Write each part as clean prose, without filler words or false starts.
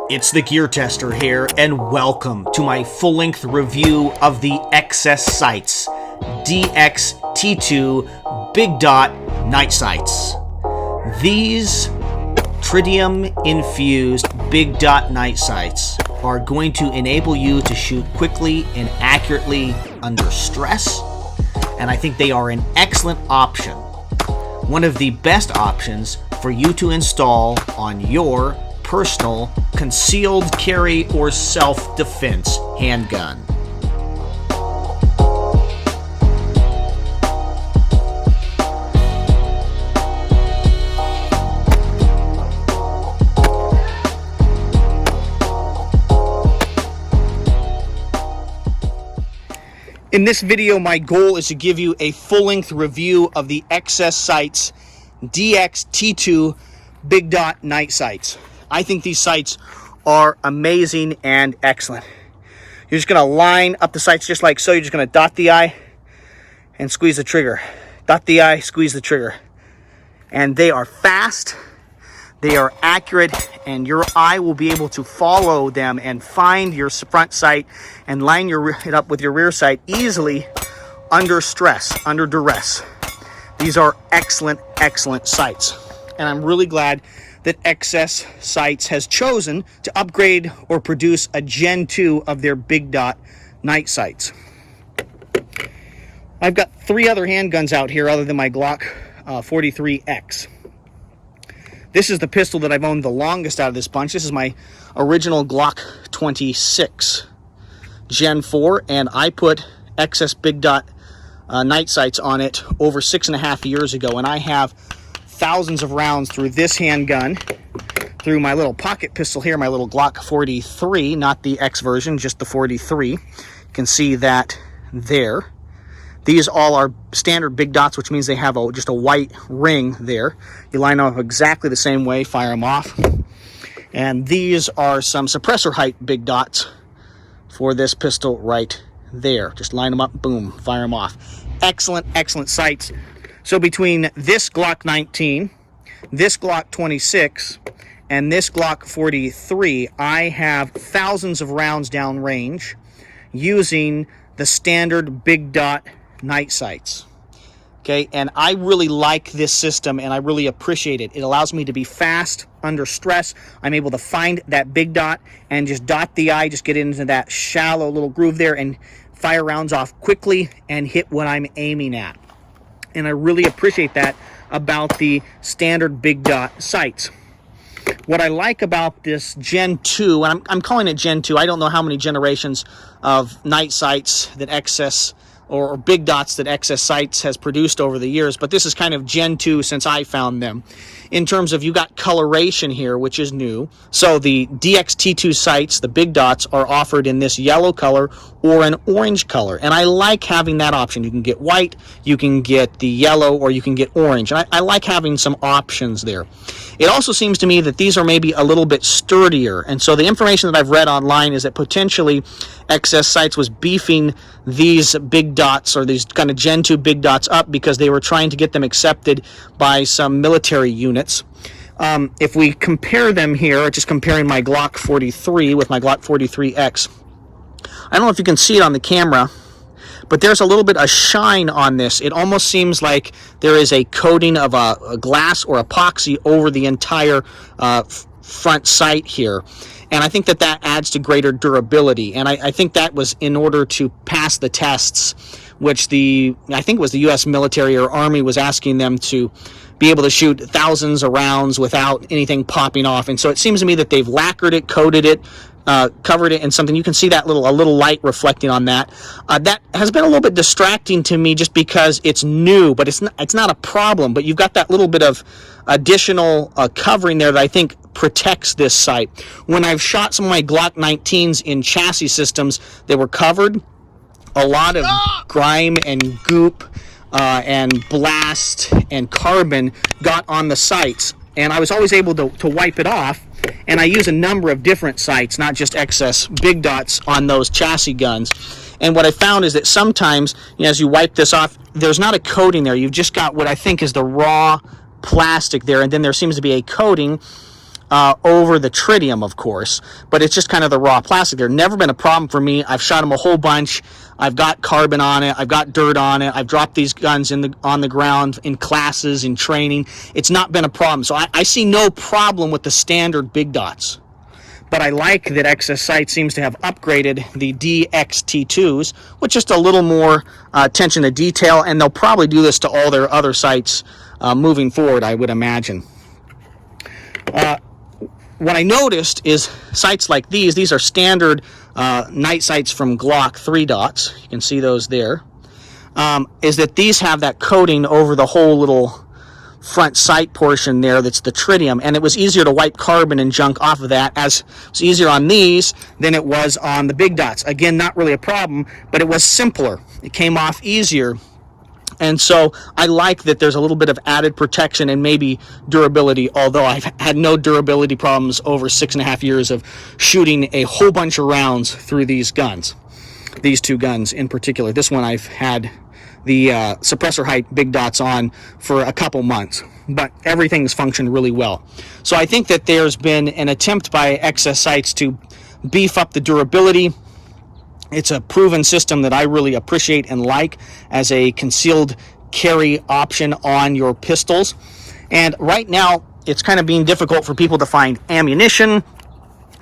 It's the Gear Tester here, and welcome to my full-length review of the XS Sights DXT2 Big Dot Night Sights. These tritium-infused Big Dot Night Sights are going to enable you to shoot quickly and accurately under stress, and I think they are an excellent option. One of the best options for you to install on your personal concealed carry or self-defense handgun. In this video, my goal is to give you a full-length review of the XS Sights DXT2 Big Dot Night Sights. I think these sights are amazing and excellent. You're just going to line up the sights just like so. You're just going to dot the eye and squeeze the trigger. Dot the eye, squeeze the trigger. And they are fast, they are accurate, and your eye will be able to follow them and find your front sight and line it up with your rear sight easily under stress, under duress. These are excellent, excellent sights. And I'm really glad that XS Sights has chosen to upgrade or produce a Gen 2 of their Big Dot night sights. I've got three other handguns out here other than my Glock 43X. This is the pistol that I've owned the longest out of this bunch. This is my original Glock 26 Gen 4, and I put XS Big Dot night sights on it over 6.5 years ago, and I have thousands of rounds through this handgun, through my little pocket pistol here, my little Glock 43, not the X version, just the 43. You can see that there. These all are standard big dots, which means they have just a white ring there. You line them up exactly the same way, fire them off. And these are some suppressor height big dots for this pistol right there. Just line them up, boom, fire them off. Excellent, excellent sights. So between this Glock 19, this Glock 26, and this Glock 43, I have thousands of rounds downrange using the standard Big Dot night sights. Okay, and I really like this system, and I really appreciate it. It allows me to be fast under stress. I'm able to find that big dot and just dot the eye, just get into that shallow little groove there and fire rounds off quickly and hit what I'm aiming at. And I really appreciate that about the standard Big Dot sights. What I like about this Gen 2, and I'm calling it Gen 2, I don't know how many generations of night sights that XS or Big Dots that XS Sights has produced over the years, but this is kind of Gen 2 since I found them. In terms of, you got coloration here, which is new. So the DXT2 sights, the Big Dots, are offered in this yellow color or an orange color. And I like having that option. You can get white, you can get the yellow, or you can get orange. And I like having some options there. It also seems to me that these are maybe a little bit sturdier. And so the information that I've read online is that potentially XS Sights was beefing these Big Dots, or these kind of Gen 2 Big Dots, up because they were trying to get them accepted by some military units. If we compare them here, just comparing my Glock 43 with my Glock 43X, I don't know if you can see it on the camera, but there's a little bit of shine on this. It almost seems like there is a coating of a glass or epoxy over the entire front sight here. And I think that that adds to greater durability. And I think that was in order to pass the tests, which I think it was the U.S. military or Army was asking them to be able to shoot thousands of rounds without anything popping off. And so it seems to me that they've lacquered it, coated it, covered it in something. You can see that a little light reflecting on that. That has been a little bit distracting to me just because it's new, but it's not a problem. But you've got that little bit of additional covering there that I think protects this sight. When I've shot some of my Glock 19s in chassis systems that were covered, a lot of grime and goop and blast and carbon got on the sights, and I was always able to wipe it off. And I use a number of different sights, not just XS Big Dots, on those chassis guns. And what I found is that sometimes, as you wipe this off, there's not a coating there. You've just got what I think is the raw plastic there, and then there seems to be a coating over the tritium, of course, but it's just kind of the raw plastic there. Never been a problem for me. I've shot them a whole bunch. I've got carbon on it. I've got dirt on it. I've dropped these guns on the ground in classes, in training. It's not been a problem. So I see no problem with the standard big dots. But I like that XS Sights seems to have upgraded the DXT2s with just a little more attention to detail, and they'll probably do this to all their other sights moving forward, I would imagine. What I noticed is sights like these are standard night sights from Glock 3 dots. You can see those there. Is that these have that coating over the whole little front sight portion there that's the tritium, and it was easier to wipe carbon and junk off of that, as it's easier on these than it was on the big dots. Again, not really a problem, but it was simpler. It came off easier. And so I like that there's a little bit of added protection and maybe durability, although I've had no durability problems over 6.5 years of shooting a whole bunch of rounds through these guns. These two guns in particular. This one I've had the suppressor height big dots on for a couple months, but everything's functioned really well. So I think that there's been an attempt by XS Sights to beef up the durability. It's a proven system that I really appreciate and like as a concealed carry option on your pistols. And right now, it's kind of being difficult for people to find ammunition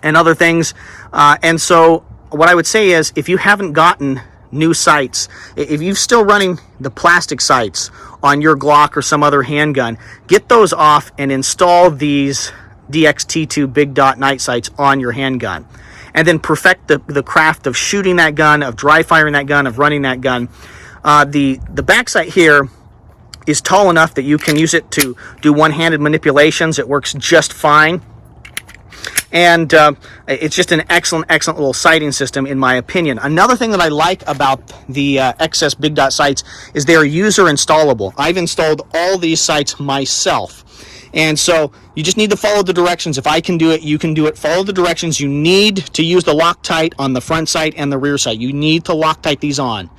and other things. And so what I would say is, if you haven't gotten new sights, if you're still running the plastic sights on your Glock or some other handgun, get those off and install these DXT2 big dot night sights on your handgun, and then perfect the craft of shooting that gun, of dry firing that gun, of running that gun. The back sight here is tall enough that you can use it to do one-handed manipulations. It works just fine. And it's just an excellent little sighting system, in my opinion. Another thing that I like about the XS Big Dot sights is they're user installable. I've installed all these sights myself. And so you just need to follow the directions. If I can do it, you can do it. Follow the directions. You need to use the Loctite on the front sight and the rear sight. You need to Loctite these on.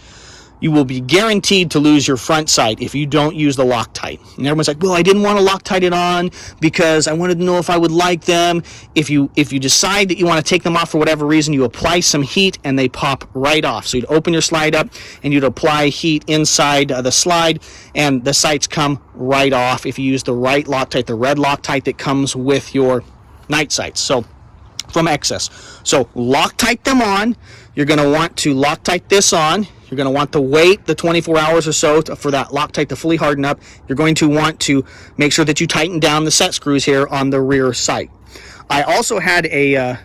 You will be guaranteed to lose your front sight if you don't use the Loctite. And everyone's like, well, I didn't want to Loctite it on because I wanted to know if I would like them. If you decide that you want to take them off for whatever reason, you apply some heat and they pop right off. So you'd open your slide up and you'd apply heat inside the slide, and the sights come right off if you use the right Loctite, the red Loctite that comes with your night sights. So from XS. So Loctite them on. You're going to want to Loctite this on. You're going to want to wait the 24 hours or so for that Loctite to fully harden up. You're going to want to make sure that you tighten down the set screws here on the rear sight. I also had a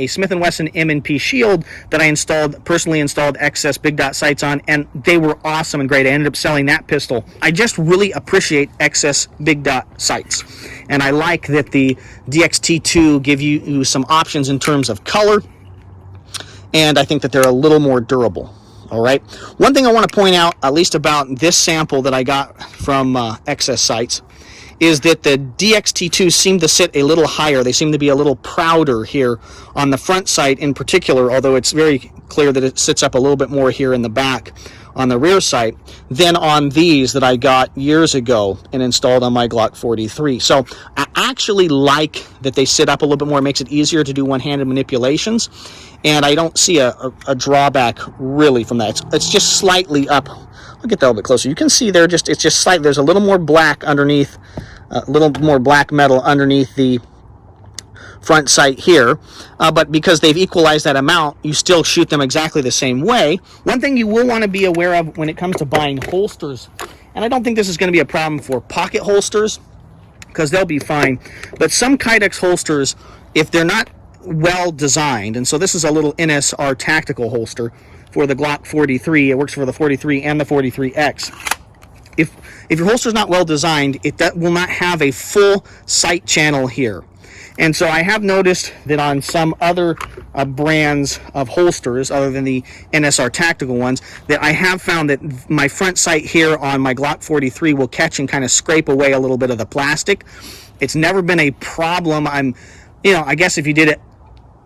Smith & Wesson M&P Shield that I personally installed XS Big Dot sights on, and they were awesome and great. I ended up selling that pistol. I just really appreciate XS Big Dot sights, and I like that the DXT2 give you some options in terms of color, and I think that they're a little more durable. All right. One thing I want to point out, at least about this sample that I got from XS Sights, is that the DXT2 seem to sit a little higher. They seem to be a little prouder here on the front sight in particular, although it's very clear that it sits up a little bit more here in the back on the rear sight than on these that I got years ago and installed on my Glock 43. So I actually like that they sit up a little bit more. It makes it easier to do one-handed manipulations, and I don't see a drawback really from that. It's just slightly up. I'll get that a little bit closer. You can see there, it's just slightly, there's a little more black underneath, a little more black metal underneath the front sight here, but because they've equalized that amount, you still shoot them exactly the same way. One thing you will want to be aware of when it comes to buying holsters, and I don't think this is going to be a problem for pocket holsters, because they'll be fine, but some Kydex holsters, if they're not well designed, and so this is a little NSR tactical holster for the Glock 43. It works for the 43 and the 43X. If your holster is not well designed, that will not have a full sight channel here. And so I have noticed that on some other brands of holsters, other than the NSR tactical ones, that I have found that my front sight here on my Glock 43 will catch and kind of scrape away a little bit of the plastic. It's never been a problem. I guess if you did it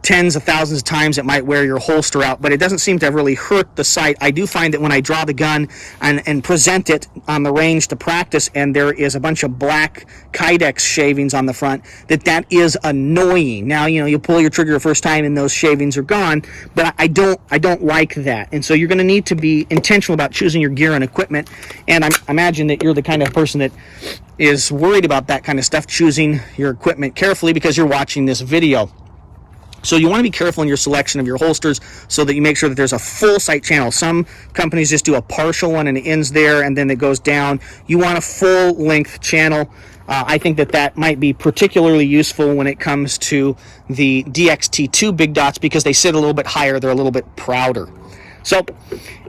tens of thousands of times it might wear your holster out, but it doesn't seem to have really hurt the sight. I do find that when I draw the gun and present it on the range to practice, and there is a bunch of black Kydex shavings on the front, that is annoying. Now, you pull your trigger the first time and those shavings are gone, but I don't like that. And so you're going to need to be intentional about choosing your gear and equipment. And I imagine that you're the kind of person that is worried about that kind of stuff, choosing your equipment carefully because you're watching this video. So you want to be careful in your selection of your holsters so that you make sure that there's a full sight channel. Some companies just do a partial one and it ends there and then it goes down. You want a full length channel. I think that might be particularly useful when it comes to the DXT2 big dots because they sit a little bit higher. They're a little bit prouder. So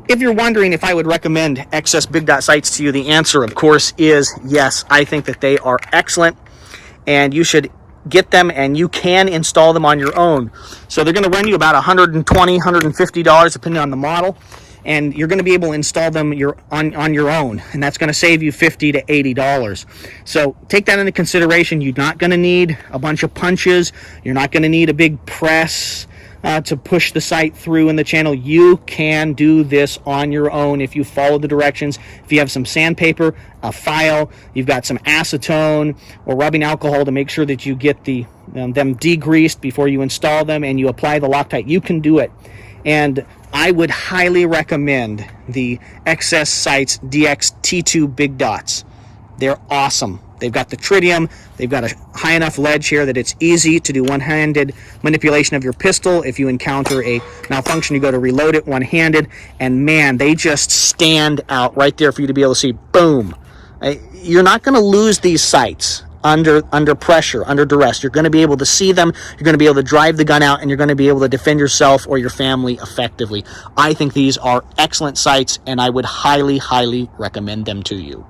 if you're wondering if I would recommend XS big dot sights to you, the answer, of course, is yes. I think that they are excellent and you should get them, and you can install them on your own. So they're going to run you about $120, $150 depending on the model, and you're going to be able to install them on your own, and that's going to save you $50 to $80. So take that into consideration. You're not going to need a bunch of punches. You're not going to need a big press to push the sight through in the channel. You can do this on your own if you follow the directions. If you have some sandpaper, a file, you've got some acetone or rubbing alcohol to make sure that you get them degreased before you install them, and you apply the Loctite, you can do it. And I would highly recommend the XS Sights DXT2 Big Dots. They're awesome. They've got the tritium. They've got a high enough ledge here that it's easy to do one-handed manipulation of your pistol. If you encounter a malfunction, you go to reload it one-handed. And man, they just stand out right there for you to be able to see. Boom. You're not going to lose these sights under pressure, under duress. You're going to be able to see them. You're going to be able to drive the gun out, and you're going to be able to defend yourself or your family effectively. I think these are excellent sights, and I would highly, highly recommend them to you.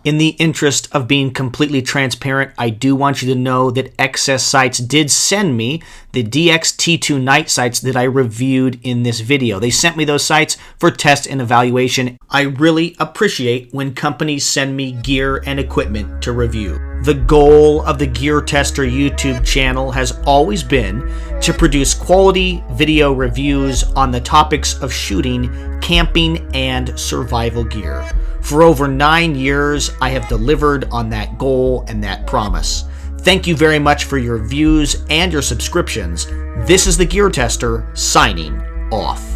In the interest of being completely transparent, I do want you to know that XS Sights did send me the DXT2 night sights that I reviewed in this video. They sent me those sights for test and evaluation. I really appreciate when companies send me gear and equipment to review. The goal of the DXTer YouTube channel has always been to produce quality video reviews on the topics of shooting, camping, and survival gear. For over 9 years, I have delivered on that goal and that promise. Thank you very much for your views and your subscriptions. This is the DXTer signing off.